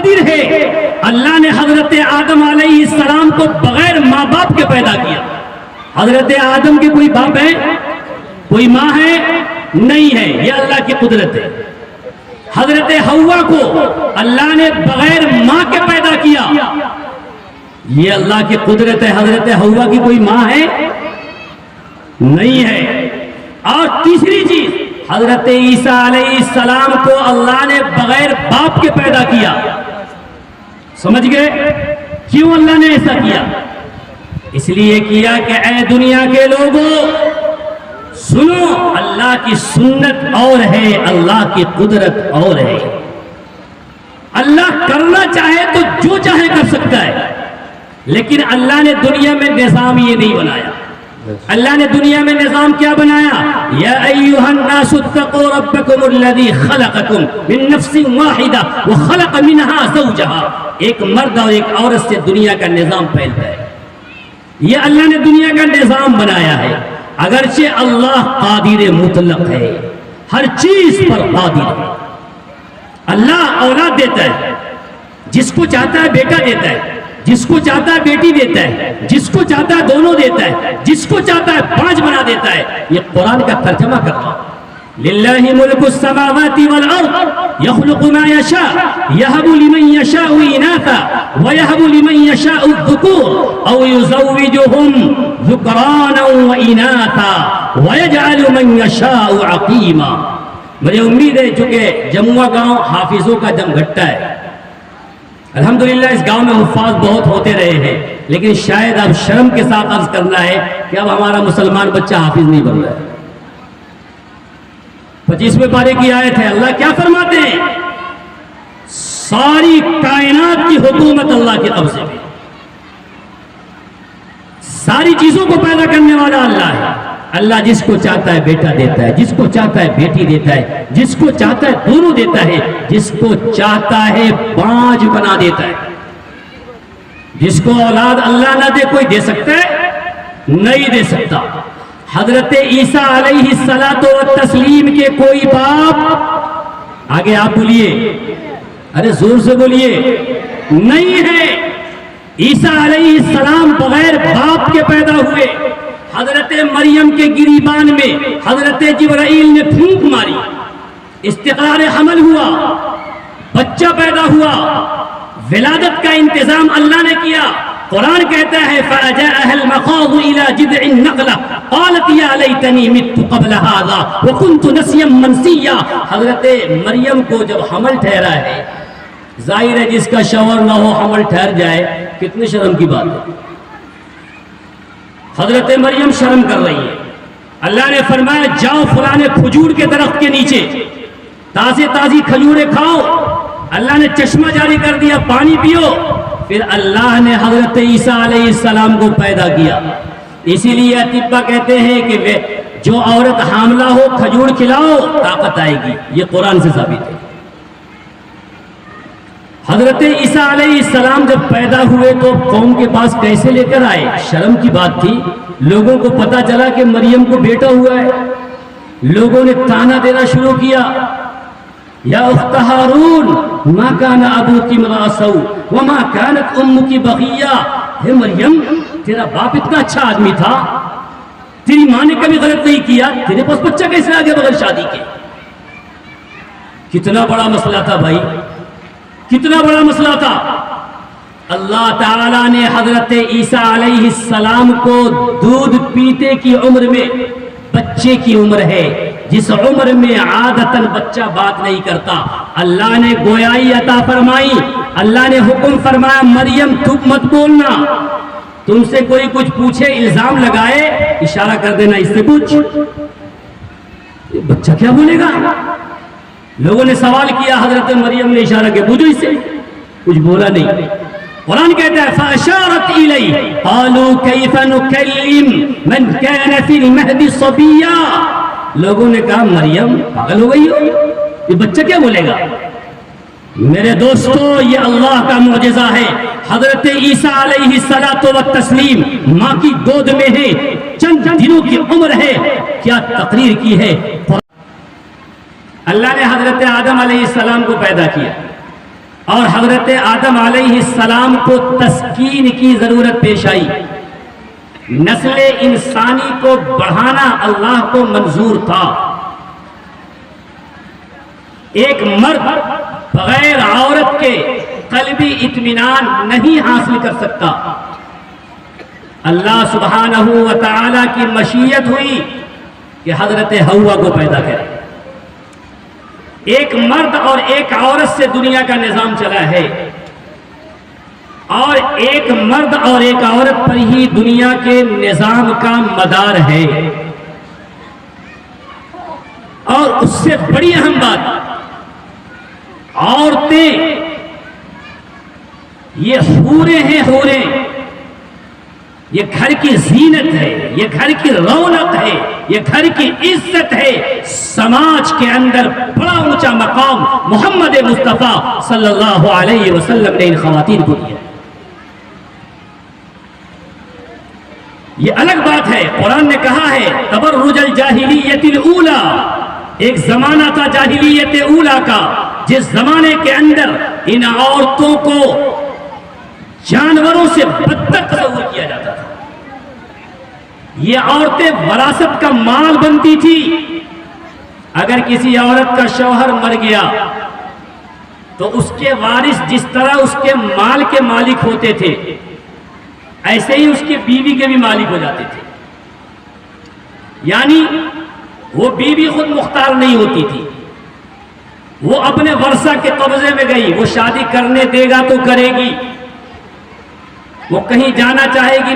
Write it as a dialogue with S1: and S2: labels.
S1: قادر ہے. اللہ نے حضرت آدم علیہ السلام کو بغیر ماں باپ کے پیدا کیا. حضرت آدم کے کوئی باپ ہے؟ کوئی ماں ہے؟ نہیں ہے. یہ اللہ کی قدرت ہے. حضرت حوا کو اللہ نے بغیر ماں کے پیدا کیا. یہ اللہ کی قدرت ہے. حضرت حوا کی کوئی ماں ہے؟ نہیں ہے. اور تیسری چیز، حضرت عیسیٰ علیہ السلام کو اللہ نے بغیر باپ کے پیدا کیا. سمجھ گئے کیوں اللہ نے ایسا کیا؟ اس لیے کیا کہ اے دنیا کے لوگوں سنو، اللہ کی سنت اور ہے، اللہ کی قدرت اور ہے. اللہ کرنا چاہے تو جو چاہے کر سکتا ہے، لیکن اللہ نے دنیا میں نظام یہ نہیں بنایا. اللہ نے دنیا میں نظام کیا بنایا؟ یا ایھا الناس اتقوا ربکم الذی خلقکم من نفس واحدہ وخلق منها زوجها. ایک مرد اور ایک عورت سے دنیا کا نظام پھیلتا ہے. یہ اللہ نے دنیا کا نظام بنایا ہے. اگرچہ اللہ قادر مطلق ہے، ہر چیز پر قادر ہے. اللہ اولاد دیتا ہے، جس کو چاہتا ہے بیٹا دیتا ہے، جس کو چاہتا ہے بیٹی دیتا ہے، جس کو چاہتا ہے دونوں دیتا ہے، جس کو چاہتا ہے 5 بنا دیتا ہے. یہ قرآن کا ترجمہ کرتا ہے. للہ ملک السماوات والارض یخلق ما یشاء یہب لمن یشاء اناثا ویہب لمن یشاء الذکور او یزوجہم ذکرانا واناثا ویجعل من یشاء عقیما. مجھے امید ہے چونکہ جمعہ گاؤں حافظوں کا جم گھٹا ہے. الحمدللہ اس گاؤں میں حفاظ بہت ہوتے رہے ہیں، لیکن شاید اب شرم کے ساتھ عرض کرنا ہے کہ اب ہمارا مسلمان بچہ حافظ نہیں بن رہا ہے. 25ویں پارے کی آیت ہے. اللہ کیا فرماتے ہیں؟ ساری کائنات کی حکومت اللہ کے قبضے میں. ساری چیزوں کو پیدا کرنے والا اللہ ہے. اللہ جس کو چاہتا ہے بیٹا دیتا ہے، جس کو چاہتا ہے بیٹی دیتا ہے، جس کو چاہتا ہے دونوں دیتا ہے، جس کو چاہتا ہے 5 بنا دیتا ہے. جس کو اولاد اللہ نہ دے کوئی دے سکتا ہے؟ نہیں دے سکتا. حضرت عیسیٰ علیہ السلام کے کوئی باپ، آگے آپ بولیے، ارے زور سے بولیے، نہیں ہے. عیسیٰ علیہ السلام بغیر باپ کے پیدا ہوئے. حضرت مریم کے گریبان میں حضرت جبرائیل نے پھونک ماری، استقرار حمل ہوا، بچہ پیدا ہوا. ولادت کا انتظام اللہ نے کیا. قرآن کہتا ہے فَأَجَاءَهَا الْمَخَاضُ إِلَى جِذْعِ النَّخْلَةِ قَالَتْ يَا لَيْتَنِي مِتُّ قَبْلَ هَذَا وَكُنْتُ نَسْيًا مَنْسِيًّا. حضرت مریم کو جب حمل ٹھہرا ہے، ظاہر ہے جس کا شوہر نہ ہو حمل ٹھہر جائے، کتنے شرم کی بات ہے. حضرت مریم شرم کر رہی ہے. اللہ نے فرمایا جاؤ فلانے کھجور کے درخت کے نیچے تازی کھجوریں کھاؤ. اللہ نے چشمہ جاری کر دیا، پانی پیو. پھر اللہ نے حضرت عیسیٰ علیہ السلام کو پیدا کیا. اسی لیے اطباء کہتے ہیں کہ جو عورت حاملہ ہو کھجور کھلاؤ طاقت آئے گی. یہ قرآن سے ثابت ہے. حضرت عیسیٰ علیہ السلام جب پیدا ہوئے تو قوم کے پاس کیسے لے کر آئے؟ شرم کی بات تھی. لوگوں کو پتا چلا کہ مریم کو بیٹا ہوا ہے. لوگوں نے تانا دینا شروع کیا، یا اخت ہارون ما کان ابوکی امرأ سوء وما کانت امکی بغیہ. ہے مریم، تیرا باپ اتنا اچھا آدمی تھا، تیری ماں نے کبھی غلط نہیں کیا، تیرے پاس بچہ کیسے آ گیا بغیر شادی کے؟ کتنا بڑا مسئلہ تھا بھائی، کتنا بڑا مسئلہ تھا. اللہ تعالیٰ نے حضرت عیسیٰ علیہ السلام کو دودھ پیتے کی عمر میں، بچے کی عمر ہے جس عمر میں عادتاً بچہ بات نہیں کرتا، اللہ نے گویائی عطا فرمائی. اللہ نے حکم فرمایا مریم تو مت بولنا، تم سے کوئی کچھ پوچھے الزام لگائے اشارہ کر دینا اس سے پوچھ. بچہ کیا بولے گا؟ لوگوں نے سوال کیا، حضرت مریم نے اشارہ کیا پوچھو اس سے، کچھ بولا نہیں. قرآن کہتا ہے فَأَشَارَتْ إِلَيْهِ قَالُوا كَيْفَ نُكَلِّمُ مَنْ كَانَ فِي الْمَهْدِ صَبِيًّا. لوگوں نے کہا مریم پاگل ہو گئی ہو، یہ بچہ کیا بولے گا؟ میرے دوستو یہ اللہ کا معجزہ ہے. حضرت عیسیٰ علیہ السلام ماں کی گود میں ہے، چند دنوں کی عمر ہے. کیا تقریر کی ہے؟ اللہ نے حضرت آدم علیہ السلام کو پیدا کیا اور حضرت آدم علیہ السلام کو تسکین کی ضرورت پیش آئی. نسل انسانی کو بڑھانا اللہ کو منظور تھا. ایک مرد بغیر عورت کے قلبی اطمینان نہیں حاصل کر سکتا. اللہ سبحانہ و تعالی کی مشیت ہوئی کہ حضرت حوا کو پیدا کرے. ایک مرد اور ایک عورت سے دنیا کا نظام چلا ہے، اور ایک مرد اور ایک عورت پر ہی دنیا کے نظام کا مدار ہے. اور اس سے بڑی اہم بات، عورتیں یہ حوریں ہیں. حوریں یہ گھر کی زینت ہے، یہ گھر کی رونق ہے، یہ گھر کی عزت ہے. سماج کے اندر بڑا اونچا مقام محمد مصطفیٰ صلی اللہ علیہ وسلم نے ان خواتین کو دیا. یہ الگ بات ہے. قرآن نے کہا ہے تبرج الجاہلیت الاولی، ایک زمانہ تھا جاہلیت اولا کا، جس زمانے کے اندر ان عورتوں کو جانوروں سے بدتر تصور کیا جاتا تھا. یہ عورتیں وراثت کا مال بنتی تھی. اگر کسی عورت کا شوہر مر گیا تو اس کے وارث جس طرح اس کے مال کے مالک ہوتے تھے، ایسے ہی اس کی بیوی کے بھی مالک ہو جاتے تھے. یعنی وہ بیوی خود مختار نہیں ہوتی تھی، وہ اپنے ورثہ کے قبضے میں گئی. وہ شادی کرنے دے گا تو کرے گی، وہ کہیں جانا چاہے گی